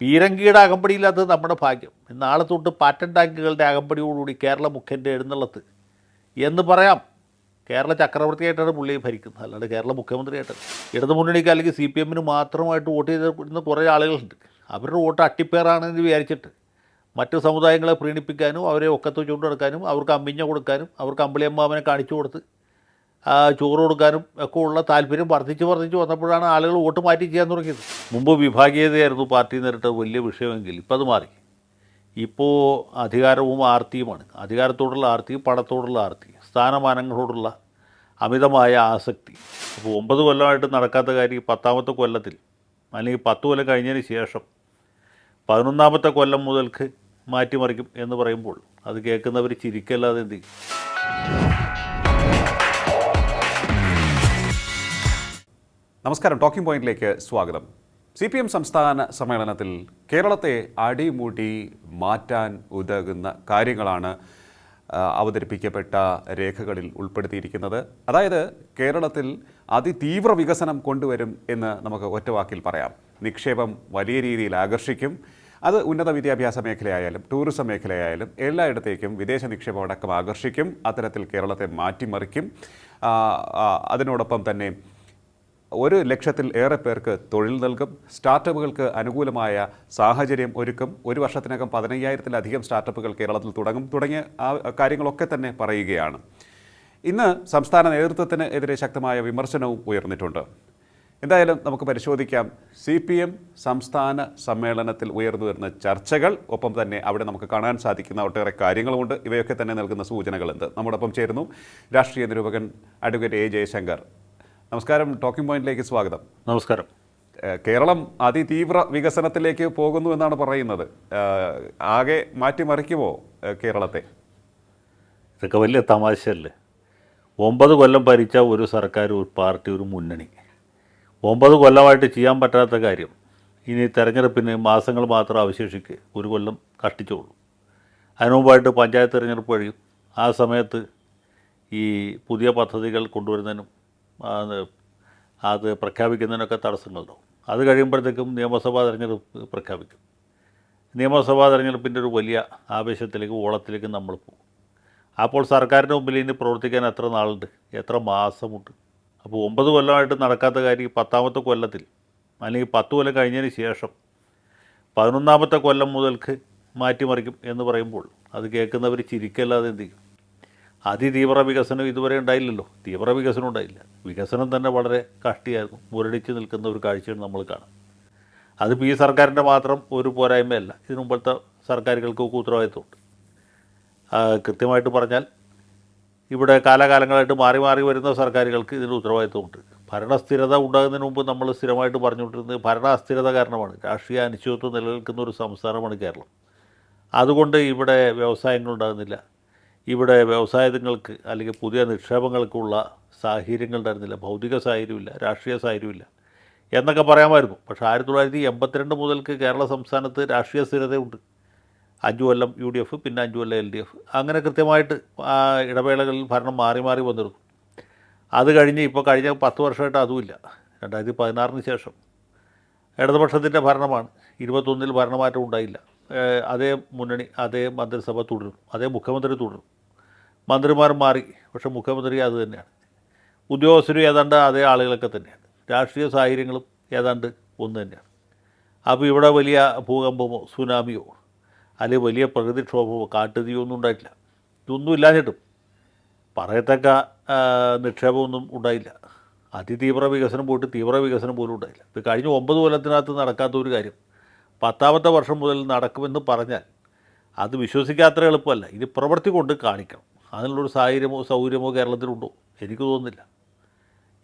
പീരങ്കിയുടെ അകമ്പടിയില്ലാത്തത് നമ്മുടെ ഭാഗ്യം. നാളെ തൊട്ട് പാറ്റൻ ടാങ്കുകളുടെ അകമ്പടിയോടുകൂടി കേരള മുഖ്യൻ്റെ എഴുന്നള്ളത്ത് എന്ന് പറയാം. കേരള ചക്രവർത്തിയായിട്ടാണ് പുള്ളി ഭരിക്കുന്നത്, അല്ലാണ്ട് കേരള മുഖ്യമന്ത്രിയായിട്ടാണ്. ഇടതു മുന്നണിക്ക് അല്ലെങ്കിൽ സി പി എമ്മിന് മാത്രമായിട്ട് വോട്ട് ചെയ്തിരുന്ന കുറേ ആളുകളുണ്ട്. അവരുടെ വോട്ട് അട്ടിപ്പേറാണെന്ന് വിചാരിച്ചിട്ട് മറ്റു സമുദായങ്ങളെ പ്രീണിപ്പിക്കാനും അവരെ ഒക്കത്ത് ചൂണ്ടെടുക്കാനും അവർക്ക് അമ്മിഞ്ഞ കൊടുക്കാനും അവർക്ക് അമ്പിളിയമ്മാവനെ കാണിച്ചു കൊടുത്ത് ചോറ് കൊടുക്കാനും ഒക്കെ ഉള്ള താല്പര്യം വർദ്ധിച്ച് വന്നപ്പോഴാണ് ആളുകൾ വോട്ട് മാറ്റി ചെയ്യാൻ തുടങ്ങിയത്. മുമ്പ് വിഭാഗീയതയായിരുന്നു പാർട്ടി നേരിട്ട് വലിയ വിഷയമെങ്കിൽ ഇപ്പം അത് മാറി. ഇപ്പോൾ അധികാരവും ആർത്തിയുമാണ്. അധികാരത്തോടുള്ള ആർത്തി, പണത്തോടുള്ള ആർത്തി, സ്ഥാനമാനങ്ങളോടുള്ള അമിതമായ ആസക്തി. അപ്പോൾ 9 കൊല്ലമായിട്ട് നടക്കാത്ത കാര്യം 10ാമത്തെ കൊല്ലത്തിൽ അല്ലെങ്കിൽ 10 കൊല്ലം കഴിഞ്ഞതിന് ശേഷം 11ാമത്തെ കൊല്ലം മുതൽക്ക് മാറ്റിമറിക്കും എന്ന് പറയുമ്പോൾ അത് കേൾക്കുന്നവർ ചിരിക്കല്ലാതെ എന്ത് ചെയ്യും? നമസ്കാരം, ടോക്കിംഗ് പോയിന്റിലേക്ക് സ്വാഗതം. CPM സംസ്ഥാന സമ്മേളനത്തിൽ കേരളത്തെ അടിമുടി മാറ്റാൻ ഉതകുന്ന കാര്യങ്ങളാണ് അവതരിപ്പിക്കപ്പെട്ട രേഖകളിൽ ഉൾപ്പെടുത്തിയിരിക്കുന്നത്. അതായത് കേരളത്തിൽ അതിതീവ്ര വികസനം കൊണ്ടുവരും എന്ന് നമുക്ക് ഒറ്റവാക്കിൽ പറയാം. നിക്ഷേപം വലിയ രീതിയിൽ ആകർഷിക്കും. അത് ഉന്നത വിദ്യാഭ്യാസ മേഖലയായാലും ടൂറിസം മേഖലയായാലും എല്ലായിടത്തേക്കും വിദേശ നിക്ഷേപം അടക്കം ആകർഷിക്കും. അത്തരത്തിൽ കേരളത്തെ മാറ്റിമറിക്കും. അതിനോടൊപ്പം തന്നെ 1,00,000-ൽ ഏറെ പേർക്ക് തൊഴിൽ നൽകും. സ്റ്റാർട്ടപ്പുകൾക്ക് അനുകൂലമായ സാഹചര്യം ഒരുക്കും. 1 വർഷത്തിനകം 15,000-ത്തിലധികം സ്റ്റാർട്ടപ്പുകൾ കേരളത്തിൽ തുടങ്ങിയ കാര്യങ്ങളൊക്കെ തന്നെ പറയുകയാണ്. ഇന്ന് സംസ്ഥാന നേതൃത്വത്തിന് എതിരെ ശക്തമായ വിമർശനവും ഉയർന്നിട്ടുണ്ട്. എന്തായാലും നമുക്ക് പരിശോധിക്കാം CPM സംസ്ഥാന സമ്മേളനത്തിൽ ഉയർന്നു വരുന്ന ചർച്ചകൾ, ഒപ്പം തന്നെ അവിടെ നമുക്ക് കാണാൻ സാധിക്കുന്ന ഒട്ടേറെ കാര്യങ്ങളുമുണ്ട്. ഇവയൊക്കെ തന്നെ നൽകുന്ന സൂചനകൾ എന്ത്? നമ്മോടൊപ്പം ചേരുന്നു രാഷ്ട്രീയ നിരൂപകൻ അഡ്വക്കേറ്റ് A. ജയശങ്കർ. നമസ്കാരം, ടോക്കിംഗ് പോയിന്റിലേക്ക് സ്വാഗതം. നമസ്കാരം. കേരളം അതിതീവ്ര വികസനത്തിലേക്ക് പോകുന്നു എന്നാണ് പറയുന്നത്. ആകെ മാറ്റിമറിക്കുമോ കേരളത്തെ? ഇതൊക്കെ വലിയ തമാശയല്ലേ? 9 കൊല്ലം ഭരിച്ച ഒരു സർക്കാർ, ഒരു പാർട്ടി, ഒരു മുന്നണി 9 കൊല്ലമായിട്ട് ചെയ്യാൻ പറ്റാത്ത കാര്യം ഇനി തെരഞ്ഞെടുപ്പിന് മാസങ്ങൾ മാത്രം അവശേഷിക്കുക 1 കൊല്ലം കഷ്ടിച്ചോളൂ. അതിനു മുമ്പായിട്ട് പഞ്ചായത്ത് തിരഞ്ഞെടുപ്പ് കഴിയും. ആ സമയത്ത് ഈ പുതിയ പദ്ധതികൾ കൊണ്ടുവരുന്നതിനും അത് പ്രഖ്യാപിക്കുന്നതിനൊക്കെ തടസ്സങ്ങളുണ്ടാവും. അത് കഴിയുമ്പോഴത്തേക്കും നിയമസഭാ തിരഞ്ഞെടുപ്പ് പ്രഖ്യാപിക്കും. നിയമസഭാ തിരഞ്ഞെടുപ്പിൻ്റെ ഒരു വലിയ ആവേശത്തിലേക്ക്, ഓളത്തിലേക്ക് നമ്മൾ പോകും. അപ്പോൾ സർക്കാരിൻ്റെ മുമ്പിൽ ഇനി പ്രവർത്തിക്കാൻ എത്ര നാളുണ്ട്, എത്ര മാസമുണ്ട്? അപ്പോൾ 9 കൊല്ലമായിട്ട് നടക്കാത്ത കാര്യം 10ാമത്തെ കൊല്ലത്തിൽ അല്ലെങ്കിൽ 10 കൊല്ലം കഴിഞ്ഞതിന് ശേഷം 11ാമത്തെ കൊല്ലം മുതൽക്ക് മാറ്റിമറിക്കും എന്ന് പറയുമ്പോൾ അത് കേൾക്കുന്നവർ ചിരിക്കല്ലാതെ എന്ത് ചെയ്യും? അതിതീവ്ര വികസനം ഇതുവരെ ഉണ്ടായില്ലല്ലോ. തീവ്ര വികസനം ഉണ്ടായില്ല. വികസനം തന്നെ വളരെ കഷ്ടിയായിരുന്നു. മുരടിച്ച് നിൽക്കുന്ന ഒരു കാഴ്ചയാണ് നമ്മൾ കാണുന്നത്. അതിപ്പോൾ ഈ സർക്കാരിൻ്റെ മാത്രം ഒരു പോരായ്മയല്ല. ഇതിനു മുമ്പത്തെ സർക്കാരുകൾക്കൊക്കെ ഉത്തരവാദിത്വമുണ്ട്. കൃത്യമായിട്ട് പറഞ്ഞാൽ ഇവിടെ കാലാകാലങ്ങളായിട്ട് മാറി മാറി വരുന്ന സർക്കാരുകൾക്ക് ഇതിന് ഉത്തരവാദിത്വമുണ്ട്. ഭരണസ്ഥിരത ഉണ്ടാകുന്നതിന് മുമ്പ് നമ്മൾ സ്ഥിരമായിട്ട് പറഞ്ഞുകൊണ്ടിരുന്നത് ഭരണ അസ്ഥിരത കാരണമാണ്. രാഷ്ട്രീയ അനിശ്ചിതത്വം നിലനിൽക്കുന്ന ഒരു സംസ്ഥാനമാണ് കേരളം. അതുകൊണ്ട് ഇവിടെ വ്യവസായങ്ങളുണ്ടാകുന്നില്ല. ഇവിടെ വ്യവസായങ്ങൾക്ക് അല്ലെങ്കിൽ പുതിയ നിക്ഷേപങ്ങൾക്കുള്ള സാഹചര്യങ്ങൾ ഉണ്ടായിരുന്നില്ല. ഭൗതിക സാഹചര്യമില്ല, രാഷ്ട്രീയ സാഹചര്യമില്ല എന്നൊക്കെ പറയാമായിരുന്നു. പക്ഷേ 1982 മുതൽക്ക് കേരള സംസ്ഥാനത്ത് രാഷ്ട്രീയ സ്ഥിരതയുണ്ട്. 5 കൊല്ലം UDF, പിന്നെ 5 കൊല്ലം LDF, അങ്ങനെ കൃത്യമായിട്ട് ഇടവേളകളിൽ ഭരണം മാറി മാറി വന്നിരുന്നു. അത് കഴിഞ്ഞ് ഇപ്പോൾ കഴിഞ്ഞ 10 വർഷമായിട്ട് അതുമില്ല. 2016 ശേഷം ഇടതുപക്ഷത്തിൻ്റെ ഭരണമാണ്. 21 ഭരണമാറ്റം ഉണ്ടായില്ല. അതേ മുന്നണി, അതേ മന്ത്രിസഭ തുടരും, അതേ മുഖ്യമന്ത്രി തുടരും. മന്ത്രിമാർ മാറി, പക്ഷേ മുഖ്യമന്ത്രി അത് തന്നെയാണ്. ഉദ്യോഗസ്ഥരും ഏതാണ്ട് അതേ ആളുകളൊക്കെ തന്നെയാണ്. രാഷ്ട്രീയ സാഹചര്യങ്ങളും ഏതാണ്ട് ഒന്ന് തന്നെയാണ്. അപ്പോൾ ഇവിടെ വലിയ ഭൂകമ്പമോ സുനാമിയോ അല്ലെങ്കിൽ വലിയ പ്രകൃതിക്ഷോഭമോ കാട്ടുതീയോ ഒന്നും ഉണ്ടായിട്ടില്ല. ഇതൊന്നും ഇല്ലാഞ്ഞിട്ടും പറയത്തക്ക നിക്ഷേപമൊന്നും ഉണ്ടായില്ല. അതിതീവ്ര വികസനം പോയിട്ട് തീവ്ര വികസനം പോലും ഉണ്ടായില്ല. ഇപ്പോൾ കഴിഞ്ഞ 9 കൊല്ലത്തിനകത്ത് നടക്കാത്ത ഒരു കാര്യം 10ാമത്തെ വർഷം മുതൽ നടക്കുമെന്ന് പറഞ്ഞാൽ അത് വിശ്വസിക്കാത്ര എളുപ്പമല്ല. ഇത് പ്രവൃത്തി കൊണ്ട് കാണിക്കണം. അതിനുള്ളൊരു സാഹചര്യമോ സൗകര്യമോ കേരളത്തിലുണ്ടോ? എനിക്ക് തോന്നുന്നില്ല.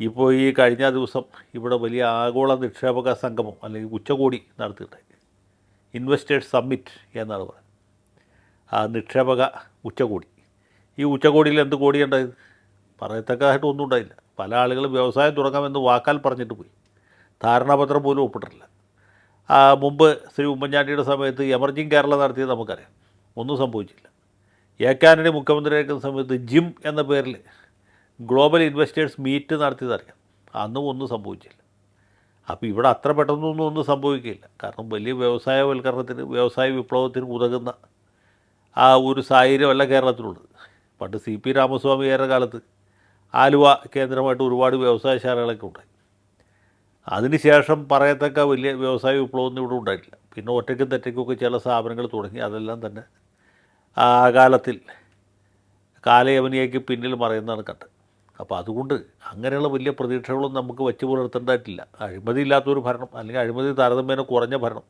ഇപ്പോൾ ഈ കഴിഞ്ഞ ദിവസം ഇവിടെ വലിയ ആഗോള നിക്ഷേപക സംഗമം അല്ലെങ്കിൽ ഉച്ചകോടി നടത്തിയിട്ടുണ്ടായി. ഇൻവെസ്റ്റേഴ്സ് സമ്മിറ്റ് എന്നാണ് പറയുന്നത്. ആ നിക്ഷേപക ഉച്ചകോടി. ഈ ഉച്ചകോടിയിൽ എന്ത് കോടിയുണ്ടായത്? പറയത്തക്കതായിട്ട് ഒന്നും ഉണ്ടായില്ല. പല ആളുകളും വ്യവസായം തുടങ്ങാമെന്ന് വാക്കാൽ പറഞ്ഞിട്ട് പോയി. ധാരണാപത്രം പോലും ഒപ്പിട്ടിട്ടില്ല. മുമ്പ് ശ്രീ ഉമ്മൻചാണ്ടിയുടെ സമയത്ത് എമർജിങ് കേരള നടത്തിയത് നമുക്കറിയാം. ഒന്നും സംഭവിച്ചില്ല. AK ആൻ്റണി മുഖ്യമന്ത്രിയായിരിക്കുന്ന സമയത്ത് ജിം എന്ന പേരിൽ ഗ്ലോബൽ ഇൻവെസ്റ്റേഴ്സ് മീറ്റ് നടത്തിയതറിയാം. അന്നും ഒന്നും സംഭവിച്ചില്ല. അപ്പോൾ ഇവിടെ അത്ര പെട്ടെന്നൊന്നും ഒന്നും സംഭവിക്കില്ല. കാരണം വലിയ വ്യവസായവൽക്കരണത്തിന്, വ്യവസായ വിപ്ലവത്തിന് ഉതകുന്ന ആ ഒരു സാഹചര്യമല്ല കേരളത്തിലുള്ളത്. പണ്ട് CP രാമസ്വാമിയുടെ കാലത്ത് ആലുവ കേന്ദ്രമായിട്ട് ഒരുപാട് വ്യവസായശാലകളൊക്കെ ഉണ്ടായി. അതിനുശേഷം പറയത്തക്ക വലിയ വ്യവസായ വിപ്ലവമൊന്നും ഇവിടെ ഉണ്ടായിട്ടില്ല. പിന്നെ ഒറ്റയ്ക്കും തെറ്റയ്ക്കൊക്കെ ചില സ്ഥാപനങ്ങൾ തുടങ്ങി. അതെല്ലാം തന്നെ ആ കാലത്തിൽ കാലയവനിയേക്ക് പിന്നിൽ മറയുന്നതാണ് കണ്ടത്. അപ്പോൾ അതുകൊണ്ട് അങ്ങനെയുള്ള വലിയ പ്രതീക്ഷകളൊന്നും നമുക്ക് വെച്ച് പുലർത്തേണ്ടതായിട്ടില്ല. അഴിമതിയില്ലാത്തൊരു ഭരണം, അല്ലെങ്കിൽ അഴിമതി താരതമ്യേന കുറഞ്ഞ ഭരണം,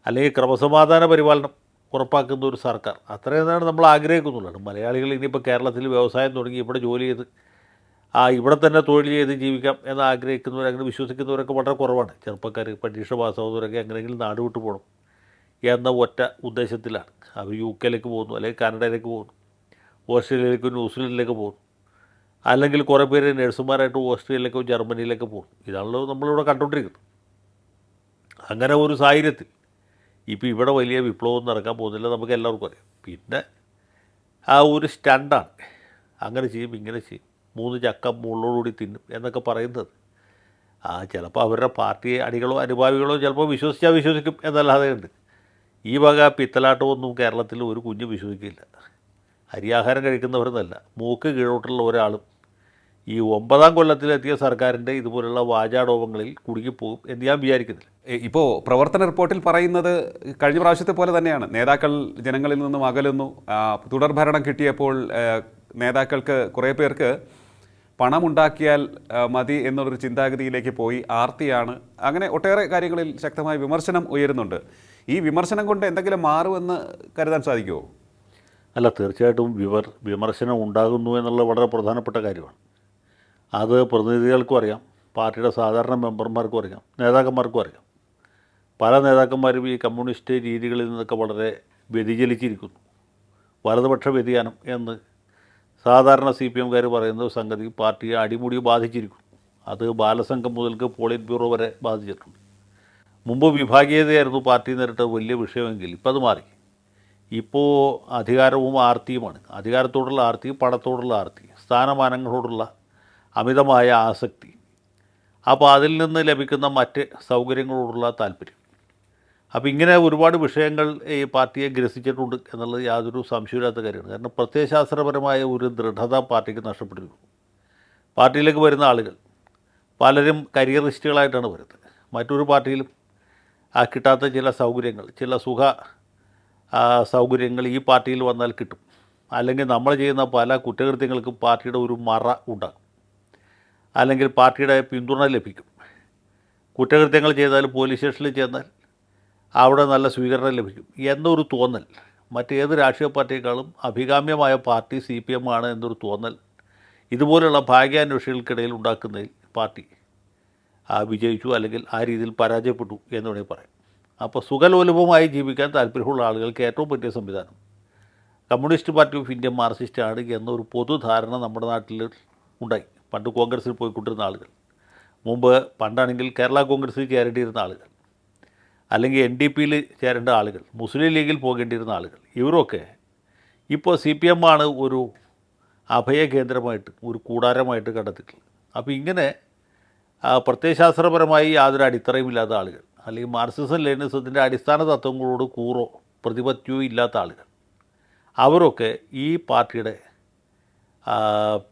അല്ലെങ്കിൽ ക്രമസമാധാന പരിപാലനം ഉറപ്പാക്കുന്ന ഒരു സർക്കാർ, അത്രയാണ് നമ്മൾ ആഗ്രഹിക്കുന്നുള്ളൂ. മലയാളികൾ ഇനിയിപ്പോൾ കേരളത്തിൽ വ്യവസായം തുടങ്ങി ഇവിടെ ജോലി ചെയ്ത് ഇവിടെ തന്നെ തൊഴിൽ ചെയ്ത് ജീവിക്കാം എന്ന് ആഗ്രഹിക്കുന്നവർ, അങ്ങനെ വിശ്വസിക്കുന്നവരൊക്കെ വളരെ കുറവാണ്. ചെറുപ്പക്കാർ പരീക്ഷ പാസ്സാവുന്നവരൊക്കെ എങ്ങനെയെങ്കിലും നാട് വിട്ടു പോകണം എന്ന ഒറ്റ ഉദ്ദേശത്തിലാണ് അവർ UK പോകുന്നു, അല്ലെങ്കിൽ കാനഡയിലേക്ക് പോകുന്നു, ഓസ്ട്രേലിയയിലേക്കും ന്യൂസിലൻഡിലേക്ക് പോകുന്നു, അല്ലെങ്കിൽ കുറേ പേര് നഴ്സുമാരായിട്ട് ഓസ്ട്രേലിയയിലേക്കോ ജർമ്മനിയിലേക്കോ പോകുന്നു. ഇതാണല്ലോ നമ്മളിവിടെ കണ്ടുകൊണ്ടിരിക്കുന്നത്. അങ്ങനെ ഒരു സാഹചര്യത്തിൽ ഇപ്പോൾ ഇവിടെ വലിയ വിപ്ലവം നടക്കാൻ പോകുന്നില്ല, നമുക്ക് എല്ലാവർക്കും അറിയാം. പിന്നെ ആ ഒരു സ്റ്റണ്ടാണ്, അങ്ങനെ ചെയ്യും ഇങ്ങനെ ചെയ്യും, 3 ചക്ക മുള്ളോടുകൂടി തിന്നും എന്നൊക്കെ പറയുന്നത്. ചിലപ്പോൾ അവരുടെ പാർട്ടി അണികളോ അനുഭാവികളോ ചിലപ്പോൾ വിശ്വസിച്ചാൽ വിശ്വസിക്കും എന്നല്ലാതെ ഉണ്ട്. ഈ വക പിത്തലാട്ടമൊന്നും കേരളത്തിൽ ഒരു കുഞ്ഞ് വിശ്വസിക്കില്ല. അരിയാഹാരം കഴിക്കുന്നവരെന്നല്ല, മൂക്ക് കീഴോട്ടുള്ള ഒരാളും ഈ 9ാം കൊല്ലത്തിലെത്തിയ സർക്കാരിൻ്റെ ഇതുപോലുള്ള വാചാടോപങ്ങളിൽ കുടുങ്ങിപ്പോകും എന്ന് ഞാൻ വിചാരിക്കുന്നില്ല. ഇപ്പോൾ പ്രവർത്തന റിപ്പോർട്ടിൽ പറയുന്നത് കഴിഞ്ഞ പ്രാവശ്യത്തെ പോലെ തന്നെയാണ്. നേതാക്കൾ ജനങ്ങളിൽ നിന്നും അകലുന്നു. തുടർഭരണം കിട്ടിയപ്പോൾ നേതാക്കൾക്ക് കുറേ പേർക്ക് പണമുണ്ടാക്കിയാൽ മതി എന്നുള്ളൊരു ചിന്താഗതിയിലേക്ക് പോയി. ആർത്തിയാണ്. അങ്ങനെ ഒട്ടേറെ കാര്യങ്ങളിൽ ശക്തമായ വിമർശനം ഉയരുന്നുണ്ട്. ഈ വിമർശനം കൊണ്ട് എന്തെങ്കിലും മാറുമെന്ന് കരുതാൻ സാധിക്കുമോ? അല്ല, തീർച്ചയായിട്ടും വിമർശനം ഉണ്ടാകുന്നു എന്നുള്ളത് വളരെ പ്രധാനപ്പെട്ട കാര്യമാണ്. അത് പ്രതിനിധികൾക്കും അറിയാം, പാർട്ടിയുടെ സാധാരണ മെമ്പർമാർക്കും അറിയാം, നേതാക്കന്മാർക്കും അറിയാം. പല നേതാക്കന്മാരും ഈ കമ്മ്യൂണിസ്റ്റ് രീതികളിൽ നിന്നൊക്കെ വളരെ വ്യതിചലിച്ചിരിക്കുന്നു. വലതുപക്ഷ വ്യതിയാനം എന്ന് സാധാരണ CPMകാർ പറയുന്ന സംഗതി പാർട്ടിയെ അടിമുടി ബാധിച്ചിരിക്കുന്നു. അത് ബാലസംഘം മുതൽക്ക് പോളിറ്റ് ബ്യൂറോ വരെ ബാധിച്ചിട്ടുണ്ട്. മുമ്പ് വിഭാഗീയതയായിരുന്നു പാർട്ടി നേരിട്ട വലിയ വിഷയമെങ്കിൽ ഇപ്പോൾ അത് മാറി. ഇപ്പോൾ അധികാരവും ആർത്തിയുമാണ്. അധികാരത്തോടുള്ള ആർത്തി, പണത്തോടുള്ള ആർത്തി, സ്ഥാനമാനങ്ങളോടുള്ള അമിതമായ ആസക്തി, അപ്പോൾ അതിൽ നിന്ന് ലഭിക്കുന്ന മറ്റ് സൗകര്യങ്ങളോടുള്ള താല്പര്യം. അപ്പോൾ ഇങ്ങനെ ഒരുപാട് വിഷയങ്ങൾ ഈ പാർട്ടിയെ ഗ്രസിച്ചിട്ടുണ്ട് എന്നുള്ളത് യാതൊരു സംശയമില്ലാത്ത കാര്യമാണ്. കാരണം പ്രത്യയശാസ്ത്രപരമായ ഒരു ദൃഢത പാർട്ടിക്ക് നഷ്ടപ്പെട്ടിരിക്കുന്നു. പാർട്ടിയിലേക്ക് വരുന്ന ആളുകൾ പലരും കരിയറിസ്റ്റുകളായിട്ടാണ് വരുന്നത്. മറ്റൊരു പാർട്ടിയിലും കിട്ടാത്ത ചില സൗകര്യങ്ങൾ, ചില സൗകര്യങ്ങൾ ഈ പാർട്ടിയിൽ വന്നാൽ കിട്ടും. അല്ലെങ്കിൽ നമ്മൾ ചെയ്യുന്ന പല കുറ്റകൃത്യങ്ങൾക്കും പാർട്ടിയുടെ ഒരു മറ ഉണ്ടാകും, അല്ലെങ്കിൽ പാർട്ടിയുടെ പിന്തുണ ലഭിക്കും. കുറ്റകൃത്യങ്ങൾ ചെയ്താൽ പോലീസ് സ്റ്റേഷനിൽ ചെന്നാൽ അവിടെ നല്ല സ്വീകരണം ലഭിക്കും എന്നൊരു തോന്നൽ, മറ്റേത് രാഷ്ട്രീയ പാർട്ടിയേക്കാളും അഭികാമ്യമായ പാർട്ടി CPM ആണ് എന്നൊരു തോന്നൽ ഇതുപോലുള്ള ഭാഗ്യാന്വേഷികൾക്കിടയിൽ ഉണ്ടാക്കുന്നതിൽ പാർട്ടി വിജയിച്ചു, അല്ലെങ്കിൽ ആ രീതിയിൽ പരാജയപ്പെട്ടു എന്ന് വേണമെങ്കിൽ പറയാം. അപ്പോൾ സുഖലോലുപമായി ജീവിക്കാൻ താല്പര്യമുള്ള ആളുകൾക്ക് ഏറ്റവും പറ്റിയ സംവിധാനം കമ്മ്യൂണിസ്റ്റ് പാർട്ടി ഓഫ് ഇന്ത്യ മാർക്സിസ്റ്റാണ് എന്നൊരു പൊതുധാരണ നമ്മുടെ നാട്ടിൽ ഉണ്ടായി. പണ്ട് കോൺഗ്രസ്സിൽ പോയിക്കൊണ്ടിരുന്ന ആളുകൾ, പണ്ടാണെങ്കിൽ കേരള കോൺഗ്രസ്സിൽ ചേരേണ്ടിയിരുന്ന ആളുകൾ, അല്ലെങ്കിൽ NDPയിൽ ചേരേണ്ട ആളുകൾ, മുസ്ലിം ലീഗിൽ പോകേണ്ടിയിരുന്ന ആളുകൾ, ഇവരൊക്കെ ഇപ്പോൾ CPM ആണ് ഒരു അഭയകേന്ദ്രമായിട്ട്, ഒരു കൂടാരമായിട്ട് കണ്ടെത്തിയിട്ടുള്ളത്. അപ്പോൾ ഇങ്ങനെ പ്രത്യയശാസ്ത്രപരമായി യാതൊരു അടിത്തറയുമില്ലാത്ത ആളുകൾ, അല്ലെങ്കിൽ മാർക്സിസം ലെനിനിസത്തിൻ്റെ അടിസ്ഥാന തത്വങ്ങളോട് കൂറോ പ്രതിപത്യവും ഇല്ലാത്ത ആളുകൾ, അവരൊക്കെ ഈ പാർട്ടിയുടെ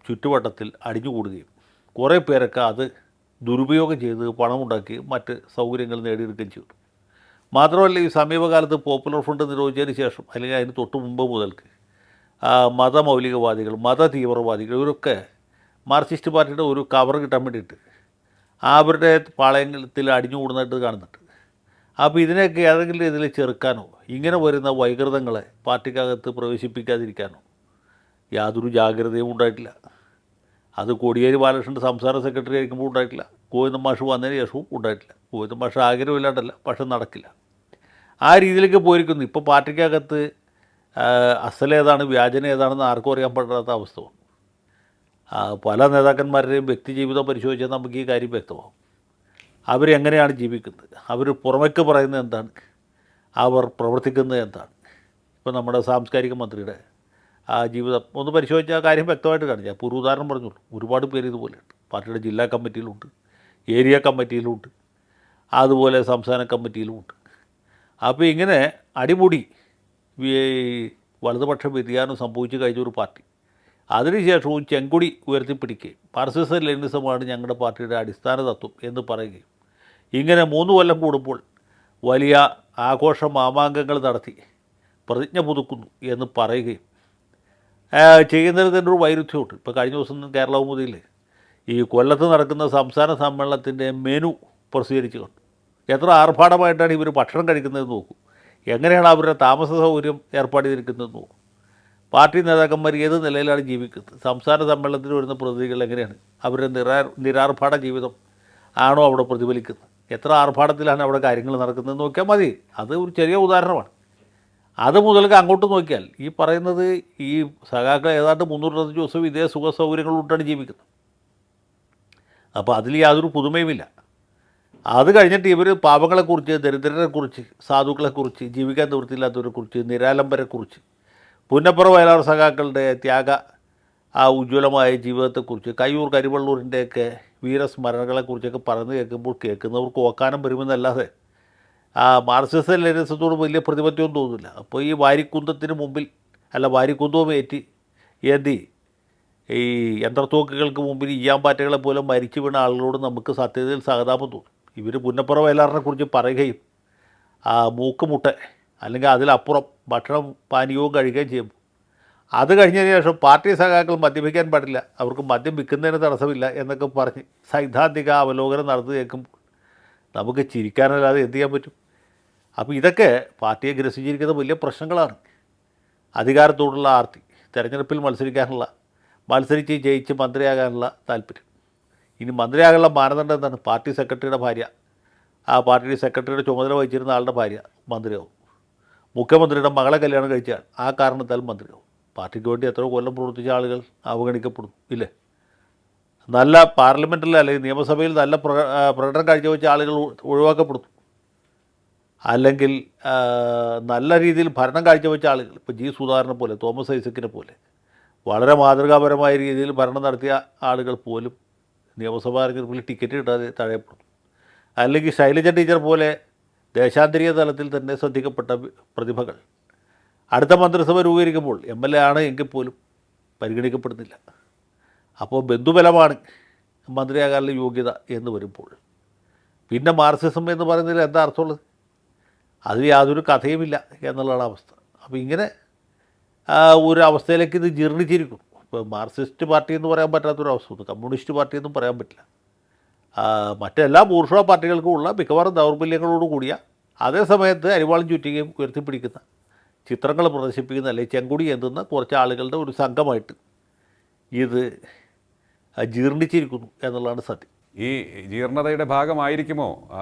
ചുറ്റുവട്ടത്തിൽ അടിഞ്ഞുകൂടുകയും കുറേ പേരൊക്കെ അത് ദുരുപയോഗം ചെയ്ത് പണമുണ്ടാക്കി മറ്റ് സൗകര്യങ്ങൾ നേടിയെടുക്കുകയും ചെയ്തു. മാത്രമല്ല, ഈ സമീപകാലത്ത് പോപ്പുലർ ഫ്രണ്ട് നിരോധിച്ചതിന് ശേഷം, അല്ലെങ്കിൽ അതിന് തൊട്ട് മുമ്പ് മുതൽക്ക് മതമൗലികവാദികൾ, മതതീവ്രവാദികൾ, ഇവരൊക്കെ മാർക്സിസ്റ്റ് പാർട്ടിയുടെ ഒരു കവർ കിട്ടാൻ വേണ്ടിയിട്ട് അവരുടെ പാളയത്തിൽ അടിഞ്ഞുകൂടുന്നതായിട്ട് കാണുന്നുണ്ട്. അപ്പോൾ ഇതിനെയൊക്കെ ഏതെങ്കിലും ഇതിൽ ചെറുക്കാനോ, ഇങ്ങനെ വരുന്ന വൈകൃതങ്ങളെ പാർട്ടിക്കകത്ത് പ്രവേശിപ്പിക്കാതിരിക്കാനോ യാതൊരു ജാഗ്രതയും ഉണ്ടായിട്ടില്ല. അത് കോടിയേരി ബാലകൃഷ്ണൻ്റെ സംസ്ഥാന സെക്രട്ടറി ആയിരിക്കുമ്പോൾ ഉണ്ടായിട്ടില്ല. ഗോവിന്ദൻ മാഷ് വന്നതിന് ശേഷവും ഉണ്ടായിട്ടില്ല. ഗോവിന്ദൻ മാഷ് ആഗ്രഹമില്ലാണ്ടല്ല, പക്ഷെ നടക്കില്ല. ആ രീതിയിലേക്ക് പോയിരിക്കുന്നു. ഇപ്പോൾ പാർട്ടിക്കകത്ത് അസലേതാണ് വ്യാജന ഏതാണെന്ന് ആർക്കും അറിയാൻ പറ്റാത്ത അവസ്ഥ വന്നു. പല നേതാക്കന്മാരുടെയും വ്യക്തി ജീവിതം പരിശോധിച്ചാൽ നമുക്ക് ഈ കാര്യം വ്യക്തമാകും. അവരെങ്ങനെയാണ് ജീവിക്കുന്നത്, അവർ പുറമേക്ക് പറയുന്നത് എന്താണ്, അവർ പ്രവർത്തിക്കുന്നത് എന്താണ്. ഇപ്പോൾ നമ്മുടെ സാംസ്കാരിക മന്ത്രിയുടെ ജീവിതം ഒന്ന് പരിശോധിച്ചാൽ കാര്യം വ്യക്തമായിട്ട് കാണിച്ചാൽ. ഇപ്പോൾ ഒരു ഉദാഹരണം പറഞ്ഞുള്ളൂ, ഒരുപാട് പേര് ഇതുപോലെയുണ്ട്. പാർട്ടിയുടെ ജില്ലാ കമ്മിറ്റിയിലുണ്ട്, ഏരിയ കമ്മിറ്റിയിലുണ്ട്, അതുപോലെ സംസ്ഥാന കമ്മിറ്റിയിലുമുണ്ട്. അപ്പോൾ ഇങ്ങനെ അടിമുടി വലതുപക്ഷ വ്യതിയാനം സംഭവിച്ചു കഴിഞ്ഞ ഒരു പാർട്ടി അതിനുശേഷവും ചെങ്കൊടി ഉയർത്തിപ്പിടിക്കുകയും മാർക്സിസം ലെനിനിസമാണ് ഞങ്ങളുടെ പാർട്ടിയുടെ അടിസ്ഥാന തത്വം എന്ന് പറയുകയും ഇങ്ങനെ 3 കൊല്ലം കൂടുമ്പോൾ വലിയ ആഘോഷ മാമാങ്കങ്ങൾ നടത്തി പ്രതിജ്ഞ പുതുക്കുന്നു എന്ന് പറയുകയും ചെയ്യുന്നതിന് തന്നെ ഒരു വൈരുദ്ധ്യമുണ്ട്. ഇപ്പോൾ കഴിഞ്ഞ ദിവസം കേരള കൗമുദിയിൽ ഈ കൊല്ലത്ത് നടക്കുന്ന സംസ്ഥാന സമ്മേളനത്തിൻ്റെ മെനു പ്രസിദ്ധീകരിച്ച് കണ്ടു. എത്ര ആർഭാടമായിട്ടാണ് ഇവർ ഭക്ഷണം കഴിക്കുന്നതെന്ന് നോക്കൂ. എങ്ങനെയാണ് അവരുടെ താമസ സൗകര്യം ഏർപ്പാട് ചെയ്തിരിക്കുന്നതെന്ന് നോക്കൂ. പാർട്ടി നേതാക്കന്മാർ ഏത് നിലയിലാണ് ജീവിക്കുന്നത്, സംസ്ഥാന സമ്മേളനത്തിൽ വരുന്ന പ്രതിനിധികൾ എങ്ങനെയാണ് അവരുടെ നിരാർഭാട ജീവിതം ആണോ അവിടെ പ്രതിഫലിക്കുന്നത്, എത്ര ആർഭാടത്തിലാണ് അവിടെ കാര്യങ്ങൾ നടക്കുന്നത് നോക്കിയാൽ മതി. അത് ഒരു ചെറിയ ഉദാഹരണമാണ്. അത് മുതൽക്ക് അങ്ങോട്ട് നോക്കിയാൽ ഈ പറയുന്നത് ഈ സഖാക്കൾ ഏതാണ്ട് 365 ദിവസം ഇതേ സുഖ സൗകര്യങ്ങളുണ്ടാണ് ജീവിക്കുന്നത്. അപ്പോൾ അതിൽ യാതൊരു പുതുമയുമില്ല. അത് കഴിഞ്ഞിട്ട് ഇവർ പാവങ്ങളെക്കുറിച്ച്, ദരിദ്രരെക്കുറിച്ച്, സാധുക്കളെക്കുറിച്ച്, ജീവിക്കാൻ നിവൃത്തിയില്ലാത്തവരെക്കുറിച്ച്, നിരാലംബരെക്കുറിച്ച്, പുന്നപ്പുറ വയലാർ സഖാക്കളുടെ ത്യാഗ ഉജ്ജ്വലമായ ജീവിതത്തെക്കുറിച്ച്, കയ്യൂർ കരിവള്ളൂരിൻ്റെയൊക്കെ വീരസ്മരണകളെക്കുറിച്ചൊക്കെ പറഞ്ഞു കേൾക്കുന്നവർക്ക് ഓക്കാനം വരുമെന്നല്ലാതെ മാർക്സിസ ലെനിനിസത്തോട് വലിയ പ്രതിപത്യമൊന്നും തോന്നില്ല. അപ്പോൾ ഈ വാരിക്കുന്തത്തിന് മുമ്പിൽ വാരിക്കുന്തവും ഏന്തി ഈ യന്ത്രത്തോക്കുകൾക്ക് മുമ്പിൽ ഈയാമ്പാറ്റകളെ പോലെ മരിച്ചു വീണ ആളുകളോട് നമുക്ക് സത്യത്തിൽ സഹതാപം തോന്നും. ഇവർ പുന്നപ്പുറ വയലാറിനെ കുറിച്ച് പറയുകയും മൂക്കുമുട്ട അല്ലെങ്കിൽ അതിലപ്പുറം ഭക്ഷണം പാനീയവും കഴിയുകയും ചെയ്യുമ്പോൾ അത് കഴിഞ്ഞതിന് ശേഷം പാർട്ടി സഖാക്കൾ മദ്യപിക്കാൻ പാടില്ല, അവർക്ക് മദ്യം വിൽക്കുന്നതിന് തടസ്സമില്ല എന്നൊക്കെ പറഞ്ഞ് സൈദ്ധാന്തിക അവലോകനം നടത്തി കേൾക്കുമ്പോൾ നമുക്ക് ചിരിക്കാനല്ലാതെ എന്ത് ചെയ്യാൻ പറ്റും? അപ്പോൾ ഇതൊക്കെ പാർട്ടിയെ ഗ്രസിച്ചിരിക്കുന്ന വലിയ പ്രശ്നങ്ങളാണ്. അധികാരത്തോടുള്ള ആർത്തി, തെരഞ്ഞെടുപ്പിൽ മത്സരിച്ച് ജയിച്ച് മന്ത്രിയാകാനുള്ള താല്പര്യം. ഇനി മന്ത്രിയാകാനുള്ള മാനദണ്ഡം എന്താണ്? പാർട്ടി സെക്രട്ടറിയുടെ ഭാര്യ, പാർട്ടി സെക്രട്ടറിയുടെ ചുമതല വഹിച്ചിരുന്ന ആളുടെ ഭാര്യ മന്ത്രിയാവും. മുഖ്യമന്ത്രിയുടെ മകളെ കല്യാണം കഴിച്ചാൽ ആ കാരണത്താൽ മന്ത്രിയാവും. പാർട്ടിക്ക് വേണ്ടി എത്രയോ കൊല്ലം പ്രവർത്തിച്ച ആളുകൾ അവഗണിക്കപ്പെടുന്നു ഇല്ലേ? നല്ല പാർലമെൻറ്റിൽ അല്ലെങ്കിൽ നിയമസഭയിൽ നല്ല പ്രകടനം കാഴ്ചവെച്ച ആളുകൾ ഒഴിവാക്കപ്പെടുന്നു. അല്ലെങ്കിൽ നല്ല രീതിയിൽ ഭരണം കാഴ്ചവെച്ച ആളുകൾ, ഇപ്പോൾ ജി സുധാകരനെ പോലെ, തോമസ് ഐസക്കിനെ പോലെ വളരെ മാതൃകാപരമായ രീതിയിൽ ഭരണം നടത്തിയ ആളുകൾ പോലും നിയമസഭാ തെരഞ്ഞെടുപ്പിൽ ടിക്കറ്റ് കിട്ടാതെ തഴയപ്പെടുന്നു. അല്ലെങ്കിൽ ശൈലജ ടീച്ചർ പോലെ ദേശാന്തരീയ തലത്തിൽ തന്നെ ശ്രദ്ധിക്കപ്പെട്ട പ്രതിഭകൾ അടുത്ത മന്ത്രിസഭ രൂപീകരിക്കുമ്പോൾ MLA ആണ് എങ്കിൽ പോലും പരിഗണിക്കപ്പെടുന്നില്ല. അപ്പോൾ ബന്ധുബലമാണ് മന്ത്രിയാകാനുള്ള യോഗ്യത എന്ന് വരുമ്പോൾ പിന്നെ മാർക്സിസം എന്ന് പറയുന്നതിൽ എന്താ അർത്ഥമുള്ളത്? അതിൽ യാതൊരു കഥയുമില്ല എന്നുള്ളതാണ് അവസ്ഥ. അപ്പോൾ ഇങ്ങനെ ഒരു അവസ്ഥയിലേക്ക് ഇത് ജീർണിച്ചിരിക്കുന്നു. ഇപ്പോൾ മാർക്സിസ്റ്റ് പാർട്ടി എന്ന് പറയാൻ പറ്റാത്തൊരവസ്ഥ, കമ്മ്യൂണിസ്റ്റ് പാർട്ടി എന്നും പറയാൻ പറ്റില്ല. മറ്റെല്ലാ ബൂർഷ്വാ പാർട്ടികൾക്കും ഉള്ള മിക്കവാറും ദൗർബല്യങ്ങളോട് കൂടിയ അതേ സമയത്ത് അരിവാളും ചുറ്റികയും ഉയർത്തിപ്പിടിക്കുന്ന ചിത്രങ്ങൾ പ്രദർശിപ്പിക്കുന്ന അല്ലെങ്കിൽ ചെങ്കുടി എന്തുന്ന കുറച്ച് ആളുകളുടെ ഒരു സംഘമായിട്ട് ഇത് ജീർണിച്ചിരിക്കുന്നു എന്നുള്ളതാണ് സത്യം. ഈ ജീർണതയുടെ ഭാഗമായിരിക്കുമോ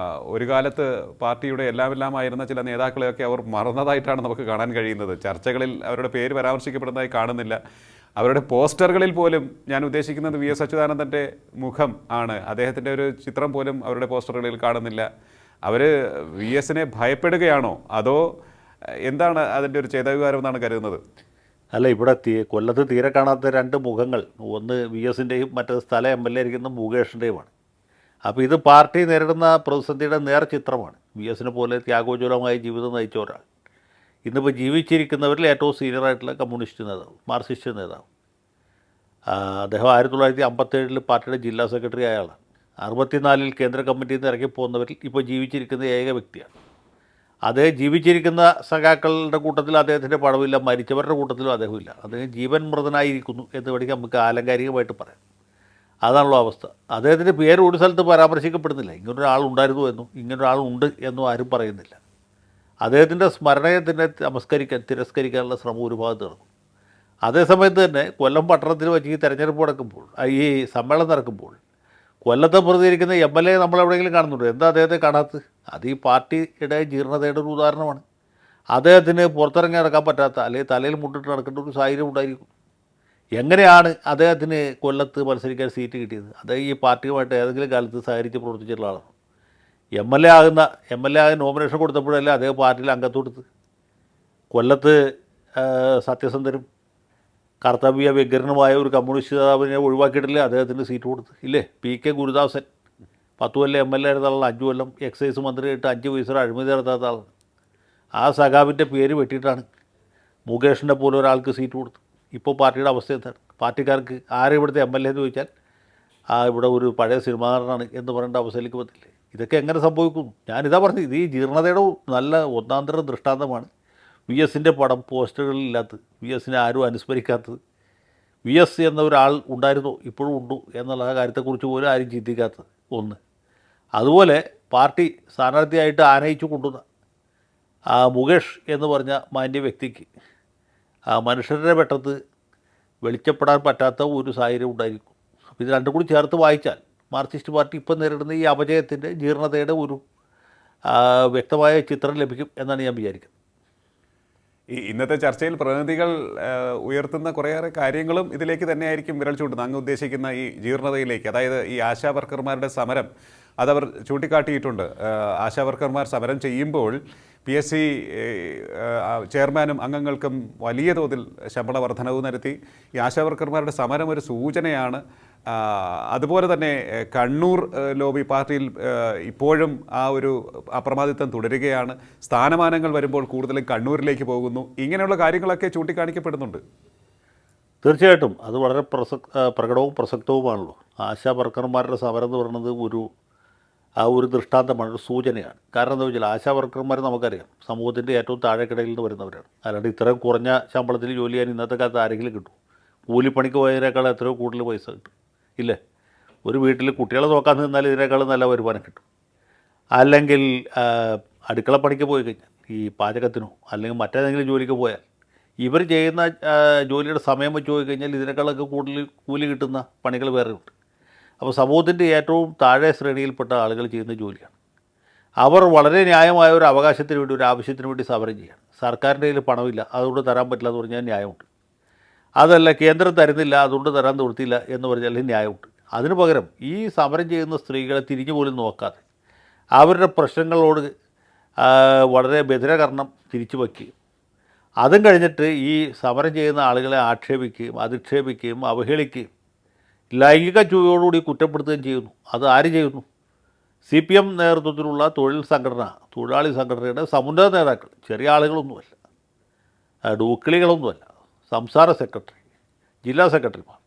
ഒരു കാലത്ത് പാർട്ടിയുടെ എല്ലാമായിരുന്ന ചില നേതാക്കളെയൊക്കെ അവർ മറന്നതായിട്ടാണ് നമുക്ക് കാണാൻ കഴിയുന്നത്. ചർച്ചകളിൽ അവരുടെ പേര് പരാമർശിക്കപ്പെടുന്നതായി കാണുന്നില്ല. അവരുടെ പോസ്റ്ററുകളിൽ പോലും, ഞാൻ ഉദ്ദേശിക്കുന്നത് VS അച്യുതാനന്ദൻ്റെ മുഖം ആണ്, അദ്ദേഹത്തിൻ്റെ ഒരു ചിത്രം പോലും അവരുടെ പോസ്റ്ററുകളിൽ കാണുന്നില്ല. അവർ VSനെ ഭയപ്പെടുകയാണോ അതോ എന്താണ് അതിൻ്റെ ഒരു ചേതവികാരം എന്നാണ് കരുതുന്നത്? അല്ല, ഇവിടെ കൊല്ലത്ത് തീരെ കാണാത്ത 2 മുഖങ്ങൾ, ഒന്ന് VSൻ്റെയും മറ്റേ സ്ഥല MLA ഇരിക്കുന്ന മുകേഷിൻ്റെയുമാണ്. അപ്പോൾ ഇത് പാർട്ടി നേരിടുന്ന പ്രതിസന്ധിയുടെ നേർചിത്രമാണ്. VSനെ പോലെ ത്യാഗോജ്വലമായ ജീവിതം നയിച്ച ഒരാൾ ഇന്നിപ്പോൾ ജീവിച്ചിരിക്കുന്നവരിൽ ഏറ്റവും സീനിയറായിട്ടുള്ള കമ്മ്യൂണിസ്റ്റ് നേതാവ്, മാർക്സിസ്റ്റ് നേതാവ്. അദ്ദേഹം 1957 പാർട്ടിയുടെ ജില്ലാ സെക്രട്ടറി ആയ ആളാണ്. 64 കേന്ദ്ര കമ്മിറ്റിയിൽ നിന്ന് ഇറങ്ങിപ്പോകുന്നവരിൽ ഇപ്പോൾ ജീവിച്ചിരിക്കുന്ന ഏക വ്യക്തിയാണ്. അദ്ദേഹം ജീവിച്ചിരിക്കുന്ന സഖാക്കളുടെ കൂട്ടത്തിൽ അദ്ദേഹത്തിൻ്റെ പടവില്ല, മരിച്ചവരുടെ കൂട്ടത്തിലും അദ്ദേഹമില്ല. അദ്ദേഹം ജീവൻ മൃതനായിരിക്കുന്നു എന്ന് വേണമെങ്കിൽ നമുക്ക് ആലങ്കാരികമായിട്ട് പറയാം. അതാണല്ലോ അവസ്ഥ. അദ്ദേഹത്തിൻ്റെ പേര് ഒരു സ്ഥലത്ത് പരാമർശിക്കപ്പെടുന്നില്ല. ഇങ്ങനൊരാളുണ്ടായിരുന്നു എന്നും ഇങ്ങനൊരാളുണ്ട് എന്നും ആരും പറയുന്നില്ല. അദ്ദേഹത്തിൻ്റെ സ്മരണയെ തന്നെ തിരസ്കരിക്കാനുള്ള ശ്രമം ഒരു ഭാഗത്ത് നടക്കും. അതേസമയത്ത് തന്നെ കൊല്ലം പട്ടണത്തിൽ വെച്ച് ഈ തെരഞ്ഞെടുപ്പ് നടക്കുമ്പോൾ, ഈ സമ്മേളനം നടക്കുമ്പോൾ കൊല്ലത്തെ പ്രതികരിക്കുന്ന MLA നമ്മളെവിടെയെങ്കിലും കാണുന്നുണ്ട്. എന്താ അദ്ദേഹത്തെ കാണാത്തത്? അത് ഈ പാർട്ടിയുടെ ജീർണതയുടെ ഒരു ഉദാഹരണമാണ്. അദ്ദേഹത്തിന് പുറത്തിറങ്ങി നടക്കാൻ പറ്റാത്ത, അല്ലെങ്കിൽ തലയിൽ മുട്ടിട്ട് നടക്കേണ്ട ഒരു സാഹചര്യം ഉണ്ടായിരിക്കും. എങ്ങനെയാണ് അദ്ദേഹത്തിന് കൊല്ലത്ത് മത്സരിക്കാൻ സീറ്റ് കിട്ടിയത്? അദ്ദേഹം ഈ പാർട്ടിയുമായിട്ട് ഏതെങ്കിലും കാലത്ത് സഹകരിച്ച് പ്രവർത്തിച്ചിട്ടുള്ള ആളാണ്. MLA ആകാൻ നോമിനേഷൻ കൊടുത്തപ്പോഴല്ലേ അദ്ദേഹം പാർട്ടിയിൽ അംഗത്വം കൊടുത്ത്. കൊല്ലത്ത് സത്യസന്ധരും കർത്തവ്യ വ്യഗ്രനുമായ ഒരു കമ്മ്യൂണിസ്റ്റ് നേതാവിനെ ഒഴിവാക്കിയിട്ടില്ലേ അദ്ദേഹത്തിന് സീറ്റ് കൊടുത്ത്? ഇല്ലേ? PK Gurudasan 10 Kollam M L A ആയിരുന്ന ആളാണ്, 5 കൊല്ലം എക്സൈസ് മന്ത്രിയായിട്ട് 5 പൈസ അഴിമതി നടത്താത്ത ആളാണ്. ആ സഖാവിൻ്റെ പേര് വെട്ടിയിട്ടാണ് മുകേഷിനെ പോലെ ഒരാൾക്ക് സീറ്റ് കൊടുത്തു. ഇപ്പോൾ പാർട്ടിയുടെ അവസ്ഥ എന്താണ്? പാർട്ടിക്കാർക്ക് ആരും ഇവിടുത്തെ എം എൽ എ എന്ന് ചോദിച്ചാൽ ഇവിടെ ഒരു പഴയ സിനിമാ നടനാണ് എന്ന് പറയേണ്ട അവസ്ഥയിലേക്ക് വന്നില്ലേ? ഇതൊക്കെ എങ്ങനെ സംഭവിക്കുന്നു? ഞാനിതാ പറഞ്ഞത്, ഇത് ഈ ജീർണതയുടെ നല്ല ഒന്നാന്തര ദൃഷ്ടാന്തമാണ്. വി എസിൻ്റെ പടം പോസ്റ്ററുകളിലില്ലാത്തത്, വി എസിനെ ആരും അനുസ്മരിക്കാത്തത്, വി എസ് എന്ന ഒരാൾ ഉണ്ടായിരുന്നോ ഇപ്പോഴും ഉണ്ടോ എന്നുള്ള കാര്യത്തെക്കുറിച്ച് പോലും ആരും ചിന്തിക്കാത്തത് ഒന്ന്. അതുപോലെ പാർട്ടി സ്ഥാനാർത്ഥിയായിട്ട് ആനയിച്ചു കൊണ്ടുവന്ന മുകേഷ് എന്ന് പറഞ്ഞ മാന്യ വ്യക്തിക്ക് മനുഷ്യരുടെ വെട്ടത്ത് വെളിച്ചപ്പെടാൻ പറ്റാത്ത ഒരു സാഹചര്യം ഉണ്ടായിരിക്കും. അപ്പോൾ ഇത് രണ്ടും കൂടി ചേർത്ത് വായിച്ചാൽ മാർക്സിസ്റ്റ് പാർട്ടി ഇപ്പം നേരിടുന്ന ഈ അപജയത്തിൻ്റെ ജീർണതയുടെ ഒരു വ്യക്തമായ ചിത്രം ലഭിക്കും എന്നാണ് ഞാൻ വിചാരിക്കുന്നത്. ഈ ഇന്നത്തെ ചർച്ചയിൽ പ്രതിനിധികൾ ഉയർത്തുന്ന കുറേയേറെ കാര്യങ്ങളും ഇതിലേക്ക് തന്നെയായിരിക്കും വിരൽ ചൂണ്ടുന്നത്. അങ്ങ് ഉദ്ദേശിക്കുന്ന ഈ ജീർണതയിലേക്ക്, അതായത് ഈ ആശാ വർക്കർമാരുടെ സമരം അതവർ ചൂണ്ടിക്കാട്ടിയിട്ടുണ്ട്. ആശാ വർക്കർമാർ സമരം ചെയ്യുമ്പോൾ PSC ചെയർമാനും അംഗങ്ങൾക്കും വലിയ തോതിൽ ശമ്പള വർധനവ് നടത്തി. ഈ ആശാ വർക്കർമാരുടെ സമരം ഒരു സൂചനയാണ്. അതുപോലെ തന്നെ കണ്ണൂർ ലോബി പാർട്ടിയിൽ ഇപ്പോഴും ആ ഒരു അപ്രമാദിത്വം തുടരുകയാണ്. സ്ഥാനമാനങ്ങൾ വരുമ്പോൾ കൂടുതലും കണ്ണൂരിലേക്ക് പോകുന്നു. ഇങ്ങനെയുള്ള കാര്യങ്ങളൊക്കെ ചൂണ്ടിക്കാണിക്കപ്പെടുന്നുണ്ട്. തീർച്ചയായിട്ടും അത് വളരെ പ്രകടവും പ്രസക്തവുമാണല്ലോ. ആശാ വർക്കർമാരുടെ സമരം എന്ന് പറയുന്നത് ഒരു ദൃഷ്ടാന്തമാണ്, ഒരു സൂചനയാണ്. കാരണം എന്താ വെച്ചാൽ ആശാ വർക്കർമാർ നമുക്കറിയാം സമൂഹത്തിൻ്റെ ഏറ്റവും താഴെക്കിടയിൽ നിന്ന് വരുന്നവരാണ്. അല്ലാണ്ട് ഇത്രയും കുറഞ്ഞ ശമ്പളത്തിൽ ജോലി ചെയ്യാൻ ഇന്നത്തെ കാലത്ത് ആരെങ്കിലും കിട്ടും? കൂലിപ്പണിക്ക് പോയതിനേക്കാൾ എത്രയോ കൂടുതൽ പൈസ കിട്ടും ഇല്ലേ? ഒരു വീട്ടിൽ കുട്ടികളെ നോക്കാൻ നിന്നാൽ ഇതിനേക്കാളും നല്ല വരുമാനം കിട്ടും. അല്ലെങ്കിൽ അടുക്കളപ്പണിക്ക് പോയി കഴിഞ്ഞാൽ, ഈ പാചകത്തിനോ അല്ലെങ്കിൽ മറ്റേതെങ്കിലും ജോലിക്ക് പോയാൽ, ഇവർ ചെയ്യുന്ന ജോലിയുടെ സമയം വെച്ച് പോയി കഴിഞ്ഞാൽ ഇതിനേക്കാളൊക്കെ കൂടുതൽ കൂലി കിട്ടുന്ന പണികൾ വേറെ ഉണ്ട്. അപ്പോൾ സമൂഹത്തിൻ്റെ ഏറ്റവും താഴെ ശ്രേണിയിൽപ്പെട്ട ആളുകൾ ചെയ്യുന്ന ജോലിയാണ്. അവർ വളരെ ന്യായമായ ഒരു അവകാശത്തിന് വേണ്ടി, ഒരു ആവശ്യത്തിന് വേണ്ടി സമരം ചെയ്യണം. സർക്കാരിൻ്റെ കയ്യിൽ പണമില്ല, അതുകൊണ്ട് തരാൻ പറ്റില്ല എന്ന് പറഞ്ഞാൽ ന്യായമുണ്ട്. അതല്ല, കേന്ദ്രം തരുന്നില്ല അതുകൊണ്ട് തരാൻ നിവൃത്തിയില്ല എന്ന് പറഞ്ഞാൽ ന്യായമുണ്ട്. അതിനു പകരം ഈ സമരം ചെയ്യുന്ന സ്ത്രീകളെ തിരിഞ്ഞു പോലും നോക്കാതെ അവരുടെ പ്രശ്നങ്ങളോട് വളരെ ബധിരകർണം തിരിച്ചു വയ്ക്കുകയും അതും കഴിഞ്ഞിട്ട് ഈ സമരം ചെയ്യുന്ന ആളുകളെ ആക്ഷേപിക്കുകയും അധിക്ഷേപിക്കുകയും അവഹേളിക്കുകയും ലൈംഗിക ചുവയോടുകൂടി കുറ്റപ്പെടുത്തുകയും ചെയ്യുന്നു. അത് ആര് ചെയ്യുന്നു? CPM നേതൃത്വത്തിലുള്ള തൊഴിലാളി സംഘടനയുടെ സമുന്നത നേതാക്കൾ, ചെറിയ ആളുകളൊന്നുമല്ല, ഡൂക്കിളികളൊന്നുമല്ല, സംസ്ഥാന സെക്രട്ടറി, ജില്ലാ സെക്രട്ടറിമാർ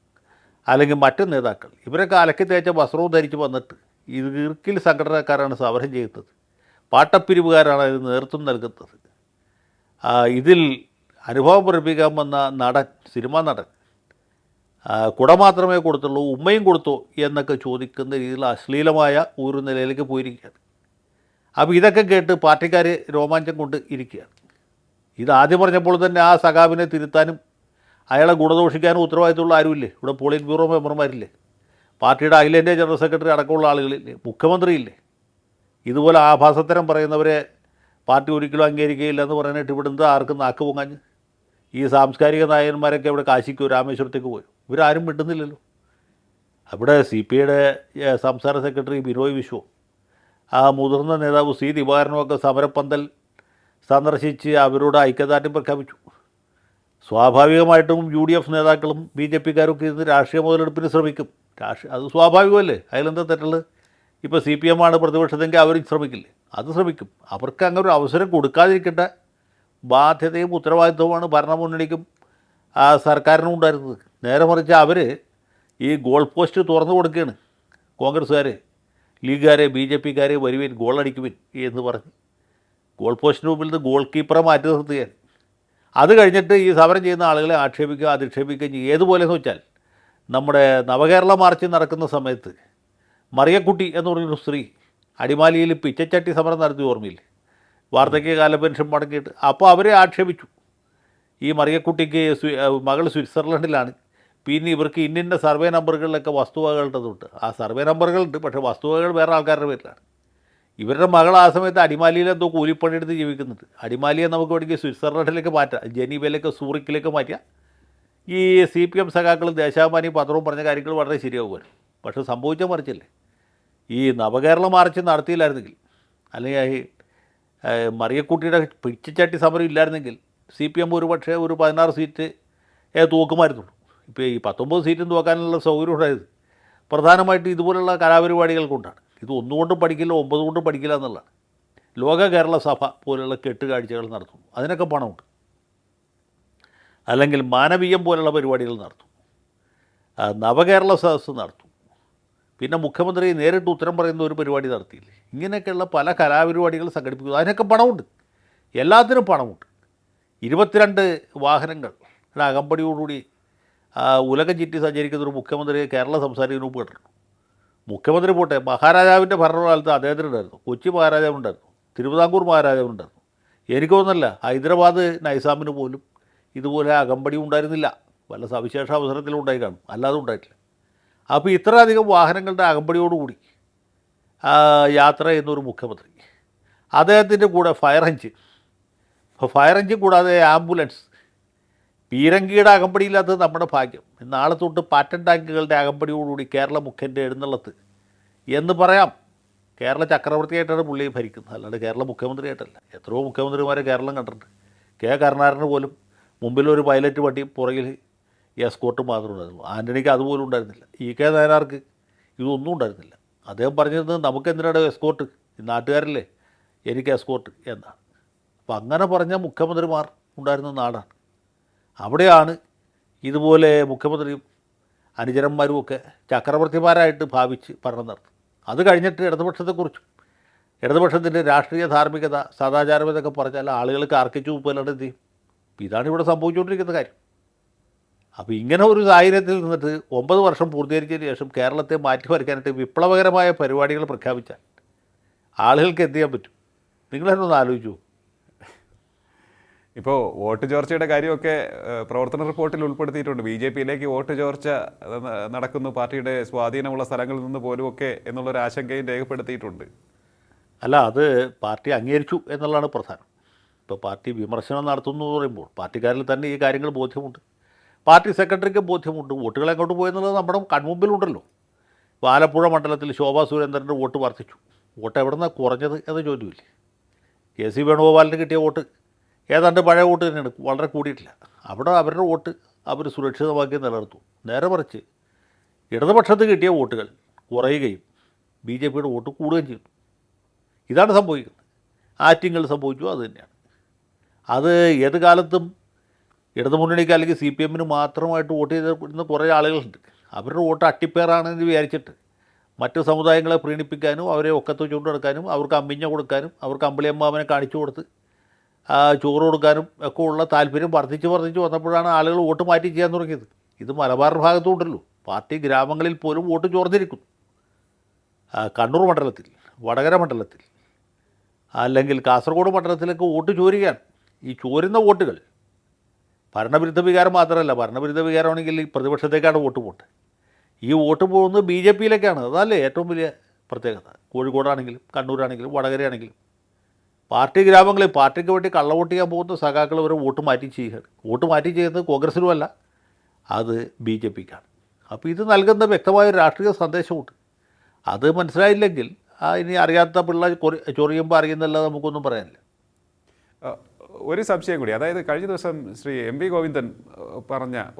അല്ലെങ്കിൽ മറ്റ് നേതാക്കൾ, ഇവരൊക്കെ അലക്കി തേച്ച വസ്ത്രവും ധരിച്ച് വന്നിട്ട് ഇറുക്കിൽ സംഘടനക്കാരാണ് സമരം ചെയ്യുന്നത്. പാട്ടപ്പിരിവുകാരാണ് ഇതിന് നേതൃത്വം നൽകുന്നത്. ഇതിൽ അനുഭവം പഠിപ്പിക്കാൻ വന്ന നടൻ, സിനിമാ നടൻ, കുട മാത്രമേ കൊടുത്തുള്ളൂ, ഉമ്മയും കൊടുത്തോ എന്നൊക്കെ ചോദിക്കുന്ന രീതിയിൽ അശ്ലീലമായ ഒരു നിലയിലേക്ക് പോയിരിക്കുകയാണ്. അപ്പോൾ ഇതൊക്കെ കേട്ട് പാർട്ടിക്കാർ രോമാഞ്ചം കൊണ്ട് ഇരിക്കുകയാണ്. ഇതാദ്യം പറഞ്ഞപ്പോൾ തന്നെ ആ സഖാവിനെ തിരുത്താനും അയാളെ ഗുണദോഷിക്കാനും ഉത്തരവാദിത്തമുള്ള ആരുമില്ലേ? ഇവിടെ പോളിറ്റ് ബ്യൂറോ മെമ്പർമാരില്ലേ? പാർട്ടിയുടെ അഖിലേന്ത്യാ ജനറൽ സെക്രട്ടറി അടക്കമുള്ള ആളുകളില്ലേ? മുഖ്യമന്ത്രിയില്ലേ? ഇതുപോലെ ആഭാസത്തരം പറയുന്നവരെ പാർട്ടി ഒരിക്കലും അംഗീകരിക്കുകയില്ല എന്ന് പറയാനായിട്ട് ഇവിടെ എന്താ ആർക്കും നാക്ക് പൊങ്ങാഞ്ഞ്? ഈ സാംസ്കാരിക നായകന്മാരൊക്കെ ഇവിടെ കാശിക്കോ രാമേശ്വരത്തേക്ക് പോയോ? ഇവരാരും മിണ്ടുന്നില്ലല്ലോ. അവിടെ CPIയുടെ സംസ്ഥാന സെക്രട്ടറി ബിനോയ് വിശ്വം, മുതിർന്ന നേതാവ് C ദിവാകരനുമൊക്കെ സമരപ്പന്തൽ സന്ദർശിച്ച് അവരോട് ഐക്യദാർഢ്യം പ്രഖ്യാപിച്ചു. സ്വാഭാവികമായിട്ടും UDF നേതാക്കളും BJPക്കാരൊക്കെ ഇരുന്ന് രാഷ്ട്രീയ മുതലെടുപ്പിന് ശ്രമിക്കും. അത് സ്വാഭാവികമല്ലേ? അതിലെന്താ തെറ്റുള്ളത്? ഇപ്പോൾ CPM ആണ് പ്രതിപക്ഷത്തെങ്കിൽ അവരും ശ്രമിക്കില്ലേ? അത് ശ്രമിക്കും. അവർക്ക് അങ്ങനെ ഒരു അവസരം കൊടുക്കാതിരിക്കേണ്ട ബാധ്യതയും ഉത്തരവാദിത്വമാണ് ഭരണമുന്നണിക്കും സർക്കാരിനും ഉണ്ടായിരുന്നത്. നേരെ മറിച്ച് അവർ ഈ ഗോൾ പോസ്റ്റ് തുറന്നു കൊടുക്കുകയാണ്. കോൺഗ്രസ്സുകാർ, ലീഗുകാരെ, BJPക്കാരെ വരുവിൻ, ഗോളടിക്കുവിൻ എന്ന് പറഞ്ഞ് ഗോൾ പോസ്റ്റിന് മുമ്പിൽ നിന്ന് ഗോൾ കീപ്പറെ മാറ്റി നിർത്തുകയാണ്. അത് കഴിഞ്ഞിട്ട് ഈ സമരം ചെയ്യുന്ന ആളുകളെ ആക്ഷേപിക്കുക, അധിക്ഷേപിക്കുകയും ചെയ്യും. ഏതുപോലെയെന്ന് വെച്ചാൽ നമ്മുടെ നവകേരള മാർച്ച് നടക്കുന്ന സമയത്ത് മറിയക്കുട്ടി എന്ന് പറഞ്ഞൊരു സ്ത്രീ അടിമാലിയിൽ പിച്ചച്ചട്ടി സമരം നടത്തി, ഓർമ്മയില്ലേ? വാർദ്ധക്യകാല പെൻഷൻ മുടക്കിയിട്ട്. അപ്പോൾ അവരെ ആക്ഷേപിച്ചു. ഈ മറിയക്കുട്ടിക്ക് മകൾ സ്വിറ്റ്സർലൻഡിലാണ്, പിന്നെ ഇവർക്ക് ഇന്നിൻ്റെ സർവേ നമ്പറുകളിലൊക്കെ വസ്തുവകകളുടെ തൊട്ട് ആ സർവേ നമ്പറുകളുണ്ട്, പക്ഷേ വസ്തുവകകൾ വേറെ ആൾക്കാരുടെ പേരിലാണ്. ഇവരുടെ മകൾ ആ സമയത്ത് അടിമാലിയിൽ എന്തോ കൂലിപ്പണിയെടുത്ത് ജീവിക്കുന്നുണ്ട്. അടിമാലിയെ നമുക്ക് വേണമെങ്കിൽ സ്വിറ്റ്സർലൻഡിലേക്ക് മാറ്റാം, ജനീവയിലേക്ക്, സൂറിക്കിലേക്ക് മാറ്റാം. ഈ CPM സഖാക്കളും ദേശാഭിമാനി പത്രവും പറഞ്ഞ കാര്യങ്ങൾ വളരെ ശരിയാകുമായിരുന്നു. പക്ഷേ സംഭവിച്ച മറിച്ചല്ലേ? ഈ നവകേരള മാർച്ച് നടത്തിയില്ലായിരുന്നെങ്കിൽ, അല്ലെങ്കിൽ മറിയക്കുട്ടിയുടെ പിച്ചച്ചട്ടി സമരം ഇല്ലായിരുന്നെങ്കിൽ CPM ഒരു പക്ഷേ ഒരു 16 സീറ്റ് തൂക്കുമായിരുന്നുള്ളൂ. ഇപ്പോൾ ഈ 19 സീറ്റും തൂക്കാനുള്ള സൗകര്യം ഉണ്ടായത് പ്രധാനമായിട്ടും ഇതുപോലുള്ള കലാപരിപാടികൾ കൊണ്ടാണ്. ഇത് ഒന്നുകൊണ്ടും പഠിക്കില്ല, 9 കൊണ്ടും പഠിക്കില്ല എന്നുള്ളതാണ്. ലോക കേരള സഭ പോലുള്ള കെട്ടുകാഴ്ചകൾ നടത്തുന്നു, അതിനൊക്കെ പണമുണ്ട്. അല്ലെങ്കിൽ മാനവീയം പോലുള്ള പരിപാടികൾ നടത്തും, നവകേരള സദസ്സ് നടത്തും, പിന്നെ മുഖ്യമന്ത്രി നേരിട്ട് ഉത്തരം പറയുന്ന ഒരു പരിപാടി നടത്തിയില്ലേ. ഇങ്ങനെയൊക്കെയുള്ള പല കലാപരിപാടികൾ സംഘടിപ്പിക്കുന്നു, അതിനൊക്കെ പണമുണ്ട്, എല്ലാത്തിനും പണമുണ്ട്. 22 വാഹനങ്ങളുടെ അകമ്പടിയോടുകൂടി ഉലകം ചുറ്റി സഞ്ചരിക്കുന്നൊരു മുഖ്യമന്ത്രിയെ കേരള സംസ്ഥാനത്തിന് മുമ്പ് കണ്ടിട്ടുണ്ട്. മുഖ്യമന്ത്രി പോട്ടെ, മഹാരാജാവിൻ്റെ ഭരണകാലത്ത് അദ്ദേഹത്തിനുണ്ടായിരുന്നു, കൊച്ചി മഹാരാജാവുണ്ടായിരുന്നു, തിരുവിതാംകൂർ മഹാരാജാവുണ്ടായിരുന്നു. എനിക്ക് തോന്നുന്നില്ല ഹൈദരാബാദ് നൈസാമിന് പോലും ഇതുപോലെ അകമ്പടി ഉണ്ടായിരുന്നില്ല. വല്ല സവിശേഷ അവസരത്തിലും ഉണ്ടായി കാണും, അല്ലാതെ ഉണ്ടായിട്ടില്ല. അപ്പോൾ ഇത്രയധികം വാഹനങ്ങളുടെ അകമ്പടിയോടുകൂടി യാത്ര ചെയ്യുന്നൊരു മുഖ്യമന്ത്രി, അദ്ദേഹത്തിൻ്റെ കൂടെ ഫയർ എഞ്ചിൻ കൂടാതെ ആംബുലൻസ്, പീരങ്കിയുടെ അകമ്പടിയില്ലാത്തത് നമ്മുടെ ഭാഗ്യം. നാളെ തൊട്ട് പാറ്റൻ ടാങ്കുകളുടെ അകമ്പടിയോടുകൂടി കേരള മുഖ്യൻ്റെ എഴുന്നള്ളത്ത് എന്ന് പറയാം. കേരള ചക്രവർത്തിയായിട്ടാണ് പുള്ളി ഭരിക്കുന്നത്, അല്ലാണ്ട് കേരള മുഖ്യമന്ത്രിയായിട്ടല്ല. എത്രയോ മുഖ്യമന്ത്രിമാരെ കേരളം കണ്ടിട്ടുണ്ട്. കെ കരുണാകരന് പോലും മുമ്പിലൊരു പൈലറ്റ് വണ്ടി, പുറകിൽ എസ്കോർട്ട് മാത്രമേ ഉണ്ടായിരുന്നുള്ളൂ. ആൻ്റണിക്ക് അതുപോലും ഉണ്ടായിരുന്നില്ല. കെ നായനാർക്ക് ഇതൊന്നും ഉണ്ടായിരുന്നില്ല. അദ്ദേഹം പറഞ്ഞിരുന്നത് നമുക്കെന്തിനാണ് എസ്കോർട്ട്, നാട്ടുകാരല്ലേ എനിക്ക് എസ്കോർട്ട് എന്നാണ്. അപ്പം അങ്ങനെ പറഞ്ഞ മുഖ്യമന്ത്രിമാർ ഉണ്ടായിരുന്ന നാടാണ്. അവിടെയാണ് ഇതുപോലെ മുഖ്യമന്ത്രിയും അനുചരന്മാരും ഒക്കെ ചക്രവർത്തിമാരായിട്ട് ഭാവിച്ച് ഭരണം നടത്തും. അത് കഴിഞ്ഞിട്ട് ഇടതുപക്ഷത്തെക്കുറിച്ചും ഇടതുപക്ഷത്തിൻ്റെ രാഷ്ട്രീയ ധാർമ്മികത, സദാചാരം എന്നൊക്കെ പറഞ്ഞാൽ ആളുകൾക്ക് ആർക്കിച്ചു പോലാണ്ട് എന്ത് ചെയ്യും. ഇതാണ് ഇവിടെ സംഭവിച്ചുകൊണ്ടിരിക്കുന്ന കാര്യം. അപ്പോൾ ഇങ്ങനെ ഒരു സാഹചര്യത്തിൽ നിന്നിട്ട് 9 വർഷം പൂർത്തീകരിച്ചതിന് ശേഷം കേരളത്തെ മാറ്റിമറിക്കാനായിട്ട് വിപ്ലവകരമായ പരിപാടികൾ പ്രഖ്യാപിച്ചാൽ ആളുകൾക്ക് എന്ത് ചെയ്യാൻ പറ്റും? നിങ്ങളെന്നൊന്ന് ആലോചിച്ചു. ഇപ്പോൾ വോട്ട് ചോർച്ചയുടെ കാര്യമൊക്കെ പ്രവർത്തന റിപ്പോർട്ടിൽ ഉൾപ്പെടുത്തിയിട്ടുണ്ട്. BJPയിലേക്ക് വോട്ട് ചോർച്ച നടക്കുന്നു, പാർട്ടിയുടെ സ്വാധീനമുള്ള സ്ഥലങ്ങളിൽ നിന്ന് പോലുമൊക്കെ എന്നുള്ളൊരു ആശങ്കയും രേഖപ്പെടുത്തിയിട്ടുണ്ട്. അല്ല, അത് പാർട്ടി അംഗീകരിച്ചു എന്നുള്ളതാണ് പ്രധാനം. ഇപ്പോൾ പാർട്ടി വിമർശനം നടത്തുന്നു എന്ന് പറയുമ്പോൾ പാർട്ടിക്കാരിൽ തന്നെ ഈ കാര്യങ്ങൾ ബോധ്യമുണ്ട്, പാർട്ടി സെക്രട്ടറിക്ക് ബോധ്യമുണ്ട്. വോട്ടുകൾ എങ്ങോട്ട് പോയെന്നുള്ളത് നമ്മുടെ കൺമുമ്പിലുണ്ടല്ലോ. ഇപ്പോൾ ആലപ്പുഴ മണ്ഡലത്തിൽ ശോഭാ സുരേന്ദ്രൻ്റെ വോട്ട് വർദ്ധിച്ചു. വോട്ട് എവിടെ നിന്നാണ് കുറഞ്ഞത് എന്ന ചോദ്യമില്ലേ. KC വേണുഗോപാലിന് കിട്ടിയ വോട്ട് ഏതാണ്ട് പഴയ വോട്ട് തന്നെയാണ്, വളരെ കൂടിയിട്ടില്ല. അവിടെ അവരുടെ വോട്ട് അവർ സുരക്ഷിതമാക്കി നിലനിർത്തു. നേരെ മറിച്ച് ഇടതുപക്ഷത്ത് കിട്ടിയ വോട്ടുകൾ കുറയുകയും BJPയുടെ വോട്ട് കൂടുകയും ചെയ്തു. ഇതാണ് സംഭവിക്കുന്നത്. ആറ്റിങ്ങൾ സംഭവിച്ചു, അത് തന്നെയാണ്. അത് ഏത് കാലത്തും ഇടതുമുന്നണിക്ക് അല്ലെങ്കിൽ CPMന് മാത്രമായിട്ട് വോട്ട് ചെയ്തിരുന്ന കുറേ ആളുകളുണ്ട്. അവരുടെ വോട്ട് അട്ടിപ്പേറാണെന്ന് വിചാരിച്ചിട്ട് മറ്റ് സമുദായങ്ങളെ പ്രീണിപ്പിക്കാനും അവരെ ഒക്കത്ത് വെച്ചുകൊണ്ട് നടക്കാനും അവർക്ക് അമ്മിഞ്ഞ കൊടുക്കാനും അവർക്ക് അമ്പിളിയമ്മാവനെ കാണിച്ചു കൊടുത്ത് ചോറ് കൊടുക്കാനും ഒക്കെ ഉള്ള താല്പര്യം വർദ്ധിച്ച് വന്നപ്പോഴാണ് ആളുകൾ വോട്ട് മാറ്റി ചെയ്യാൻ തുടങ്ങിയത്. ഇത് മലബാർ ഭാഗത്തും ഉണ്ടല്ലോ. പാർട്ടി ഗ്രാമങ്ങളിൽ പോലും വോട്ട് ചോർന്നിരിക്കുന്നു. കണ്ണൂർ മണ്ഡലത്തിൽ, വടകര മണ്ഡലത്തിൽ, അല്ലെങ്കിൽ കാസർഗോഡ് മണ്ഡലത്തിലേക്ക് വോട്ട് ചോരുകയാണ്. ഈ ചോരുന്ന വോട്ടുകൾ ഭരണവിരുദ്ധ വികാരം മാത്രമല്ല, ഭരണവിരുദ്ധ വികാരമാണെങ്കിൽ ഈ പ്രതിപക്ഷത്തേക്കാണ് വോട്ട് പോട്ട്. ഈ വോട്ട് പോകുന്നത് BJPയിലേക്കാണ്. അതല്ലേ ഏറ്റവും വലിയ പ്രത്യേകത. കോഴിക്കോടാണെങ്കിലും കണ്ണൂരാണെങ്കിലും വടകരയാണെങ്കിലും പാർട്ടി ഗ്രാമങ്ങളിൽ പാർട്ടിക്ക് വേണ്ടി കള്ളവോട്ട് ചെയ്യാൻ പോകുന്ന സഖാക്കൾ വരെ വോട്ട് മാറ്റി ചെയ്യുകയാണ്. വോട്ട് മാറ്റി ചെയ്യുന്നത് കോൺഗ്രസിനുമല്ല, അത് BJPക്കാണ്. അപ്പോൾ ഇത് നൽകുന്ന വ്യക്തമായ രാഷ്ട്രീയ സന്ദേശമുണ്ട്. അത് മനസ്സിലായില്ലെങ്കിൽ ഇനി അറിയാത്ത പിള്ള ചൊറിയുമ്പോൾ അറിയുന്നല്ലാതെ നമുക്കൊന്നും പറയാനില്ല. ഒരു സംശയം കൂടി, അതായത് കഴിഞ്ഞ ദിവസം ശ്രീ MV ഗോവിന്ദൻ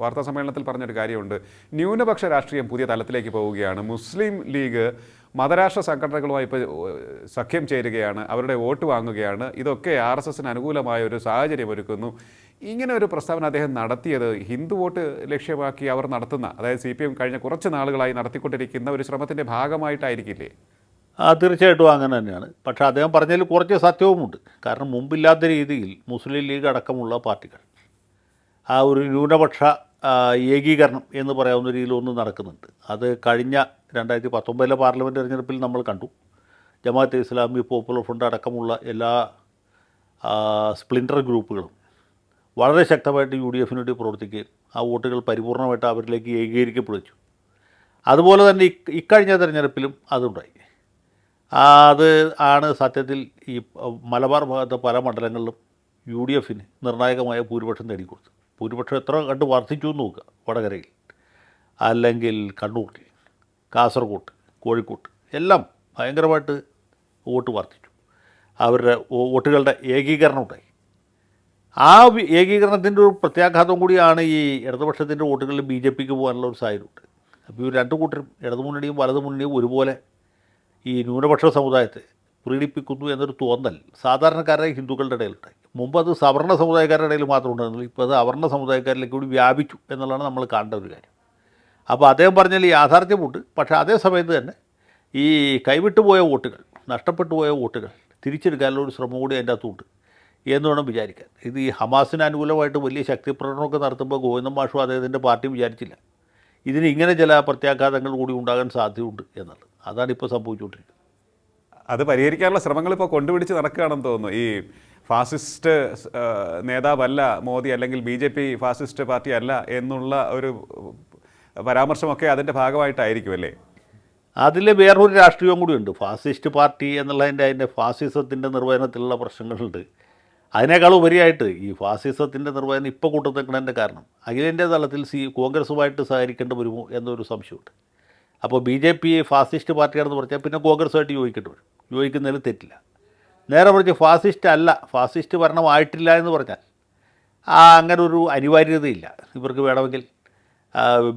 വാർത്താ സമ്മേളനത്തിൽ പറഞ്ഞൊരു കാര്യമുണ്ട്. ന്യൂനപക്ഷ രാഷ്ട്രീയം പുതിയ തലത്തിലേക്ക് പോവുകയാണ്. മുസ്ലിം ലീഗ് മതരാഷ്ട്ര സംഘടനകളുമായി ഇപ്പോൾ സഖ്യം ചേരുകയാണ്, അവരുടെ വോട്ട് വാങ്ങുകയാണ്. ഇതൊക്കെ RSSന് അനുകൂലമായ ഒരു സാഹചര്യം ഒരുക്കുന്നു. ഇങ്ങനെ ഒരു പ്രസ്താവന അദ്ദേഹം നടത്തിയത് ഹിന്ദു വോട്ട് ലക്ഷ്യമാക്കി അവർ നടത്തുന്ന, അതായത് CPM കഴിഞ്ഞ കുറച്ച് നാളുകളായി നടത്തിക്കൊണ്ടിരിക്കുന്ന ഒരു ശ്രമത്തിൻ്റെ ഭാഗമായിട്ടായിരിക്കില്ലേ? തീർച്ചയായിട്ടും അങ്ങനെ തന്നെയാണ്. പക്ഷേ അദ്ദേഹം പറഞ്ഞതിൽ കുറച്ച് സത്യവുമുണ്ട്. കാരണം മുമ്പില്ലാത്ത രീതിയിൽ മുസ്ലിം ലീഗ് അടക്കമുള്ള പാർട്ടികൾ ഒരു ന്യൂനപക്ഷ ഏകീകരണം എന്ന് പറയാവുന്ന രീതിയിലൊന്നും നടക്കുന്നുണ്ട്. അത് കഴിഞ്ഞ 2019 പാർലമെൻറ്റ് തെരഞ്ഞെടുപ്പിൽ നമ്മൾ കണ്ടു. ജമാഅത്തെ ഇസ്ലാമി, പോപ്പുലർ ഫ്രണ്ട് അടക്കമുള്ള എല്ലാ സ്പ്ലിൻറ്റർ ഗ്രൂപ്പുകളും വളരെ ശക്തമായിട്ട് UDFന് വേണ്ടി പ്രവർത്തിക്കുകയും ആ വോട്ടുകൾ പരിപൂർണമായിട്ട് അവരിലേക്ക് ഏകീകരിക്കപ്പെടുന്നു. അതുപോലെ തന്നെ ഇക്കഴിഞ്ഞ തെരഞ്ഞെടുപ്പിലും അതുണ്ടായി. അത് ആണ് സത്യത്തിൽ ഈ മലബാർ ഭാഗത്തെ പല മണ്ഡലങ്ങളിലും UDFന് നിർണായകമായ ഭൂരിപക്ഷം നേടിക്കൊടുത്തു. ഭൂരിപക്ഷം എത്ര കണ്ട് വർദ്ധിച്ചു എന്ന് നോക്കുക. വടകരയിൽ, അല്ലെങ്കിൽ കണ്ണൂരിൽ, കാസർഗോഡ്, കോഴിക്കോട്ട് എല്ലാം ഭയങ്കരമായിട്ട് വോട്ട് വർദ്ധിച്ചു. അവരുടെ വോട്ടുകളുടെ ഏകീകരണം ഉണ്ടായി. ആ ഏകീകരണത്തിൻ്റെ ഒരു പ്രത്യാഘാതം കൂടിയാണ് ഈ ഇടതുപക്ഷത്തിൻ്റെ വോട്ടുകളിൽ BJPക്ക് പോകാനുള്ള ഒരു സാഹചര്യമുണ്ട്. അപ്പോൾ ഈ രണ്ട് കൂട്ടരും, ഇടതുമുന്നണിയും വലതുമുന്നണിയും ഒരുപോലെ ഈ ന്യൂനപക്ഷ സമുദായത്തെ പ്രീണിപ്പിക്കുന്നു എന്നൊരു തോന്നൽ സാധാരണക്കാരായ ഹിന്ദുക്കളുടെ ഇടയിലുണ്ടായി. മുമ്പ് അത് സവർണ്ണ സമുദായക്കാരുടെ ഇടയിൽ മാത്രം ഉണ്ടായിരുന്നില്ല, ഇപ്പോൾ അത് അവർണ്ണ സമുദായക്കാരിലേക്ക് കൂടി വ്യാപിച്ചു എന്നുള്ളതാണ് നമ്മൾ കാണേണ്ട ഒരു കാര്യം. അപ്പോൾ അദ്ദേഹം പറഞ്ഞാൽ യാഥാർത്ഥ്യമുണ്ട്. പക്ഷേ അതേ സമയത്ത് തന്നെ ഈ കൈവിട്ടു പോയ വോട്ടുകൾ, നഷ്ടപ്പെട്ടു പോയ വോട്ടുകൾ തിരിച്ചെടുക്കാനുള്ള ഒരു ശ്രമം കൂടി അതിൻ്റെ അകത്തുണ്ട് എന്ന് വേണം വിചാരിക്കാൻ. ഇത് ഈ ഹമാസിന് അനുകൂലമായിട്ട് വലിയ ശക്തി പ്രകടനമൊക്കെ നടത്തുമ്പോൾ ഗോവിന്ദൻ മാഷും അദ്ദേഹത്തിൻ്റെ പാർട്ടിയും വിചാരിച്ചില്ല ഇതിന് ഇങ്ങനെ ചില പ്രത്യാഘാതങ്ങൾ കൂടി ഉണ്ടാകാൻ സാധ്യതയുണ്ട് എന്നുള്ളത്. അതാണ് ഇപ്പോൾ സംഭവിച്ചുകൊണ്ടിരിക്കുന്നത്. അത് പരിഹരിക്കാനുള്ള ശ്രമങ്ങൾ ഇപ്പോൾ കൊണ്ടുപിടിച്ച് നടക്കുകയാണെന്ന് തോന്നുന്നു. ഈ ഫാസിസ്റ്റ് നേതാവല്ല മോദി, അല്ലെങ്കിൽ BJP ഫാസിസ്റ്റ് പാർട്ടി അല്ല എന്നുള്ള ഒരു പരാമർശമൊക്കെ അതിൻ്റെ ഭാഗമായിട്ടായിരിക്കും അല്ലേ? അതിൽ വേറൊരു രാഷ്ട്രീയവും കൂടിയുണ്ട്. ഫാസിസ്റ്റ് പാർട്ടി അതിൻ്റെ ഫാസിസത്തിൻ്റെ നിർവചനത്തിലുള്ള പ്രശ്നങ്ങളുണ്ട്. അതിനേക്കാൾ ഉപരിയായിട്ട് ഈ ഫാസിസത്തിൻ്റെ നിർവചനം ഇപ്പോൾ കൂട്ടത്തിക്കുന്നതിൻ്റെ കാരണം അഖിലേന്ത്യാ തലത്തിൽ കോൺഗ്രസുമായിട്ട് സഹകരിക്കേണ്ടി വരുമോ എന്നൊരു സംശയമുണ്ട്. അപ്പോൾ BJP ഫാസിസ്റ്റ് പാർട്ടിയാണെന്ന് പറഞ്ഞാൽ പിന്നെ കോൺഗ്രസുമായിട്ട് യോജിക്കേണ്ടി വരും. യോജിക്കുന്നതിൽ തെറ്റില്ല. നേരെ മറിച്ച് ഫാസിസ്റ്റ് അല്ല, ഫാസിസ്റ്റ് ഭരണമായിട്ടില്ല എന്ന് പറഞ്ഞാൽ അങ്ങനെ ഒരു അനിവാര്യതയില്ല. ഇവർക്ക് വേണമെങ്കിൽ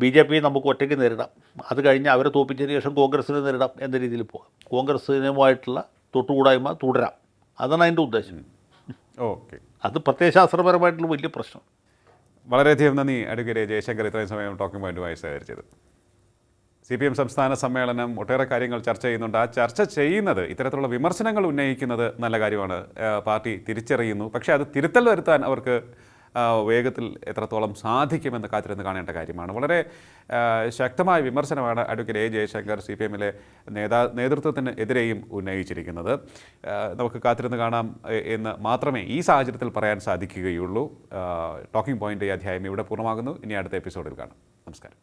BJP നമുക്ക് ഒറ്റയ്ക്ക് നേരിടാം, അത് കഴിഞ്ഞ് അവരെ തോൽപ്പിച്ചതിന് ശേഷം കോൺഗ്രസ്സിനെ നേരിടാം എന്ന രീതിയിൽ പോകാം. കോൺഗ്രസ്സിനുമായിട്ടുള്ള തൊട്ടുകൂടായ്മ തുടരാം. അതാണ് അതിൻ്റെ ഉദ്ദേശം. ഓക്കെ, അത് പ്രത്യയശാസ്ത്രപരമായിട്ടുള്ള വലിയ പ്രശ്നം. വളരെയധികം നന്ദി അഡ്വക്കേറ്റ് ജയശങ്കർ ഇത്രയും സമയം ടോക്കിംഗ് പോയിന്റുമായി സഹകരിച്ചത്. CPM സംസ്ഥാന സമ്മേളനം ഒട്ടേറെ കാര്യങ്ങൾ ചർച്ച ചെയ്യുന്നുണ്ട്. ആ ചർച്ച ചെയ്യുന്നത്, ഇത്തരത്തിലുള്ള വിമർശനങ്ങൾ ഉന്നയിക്കുന്നത് നല്ല കാര്യമാണ്. പാർട്ടി തിരിച്ചറിയുന്നു. പക്ഷേ അത് തിരുത്തൽ വരുത്താൻ അവർക്ക് വേഗത്തിൽ എത്രത്തോളം സാധിക്കുമെന്ന് കാത്തിരുന്ന് കാണേണ്ട കാര്യമാണ്. വളരെ ശക്തമായ വിമർശനമാണ് അഡ്വക്കേറ്റ് ജയശങ്കർ CPMലെ നേതൃത്വത്തിന് എതിരെയും ഉന്നയിച്ചിരിക്കുന്നത്. നമുക്ക് കാത്തിരുന്ന് കാണാം എന്ന് മാത്രമേ ഈ സാഹചര്യത്തിൽ പറയാൻ സാധിക്കുകയുള്ളൂ. ടോക്കിംഗ് പോയിൻ്റ് ഈ അധ്യായം ഇവിടെ പൂർണ്ണമാകുന്നു. ഇനി അടുത്ത എപ്പിസോഡിൽ കാണാം. നമസ്കാരം.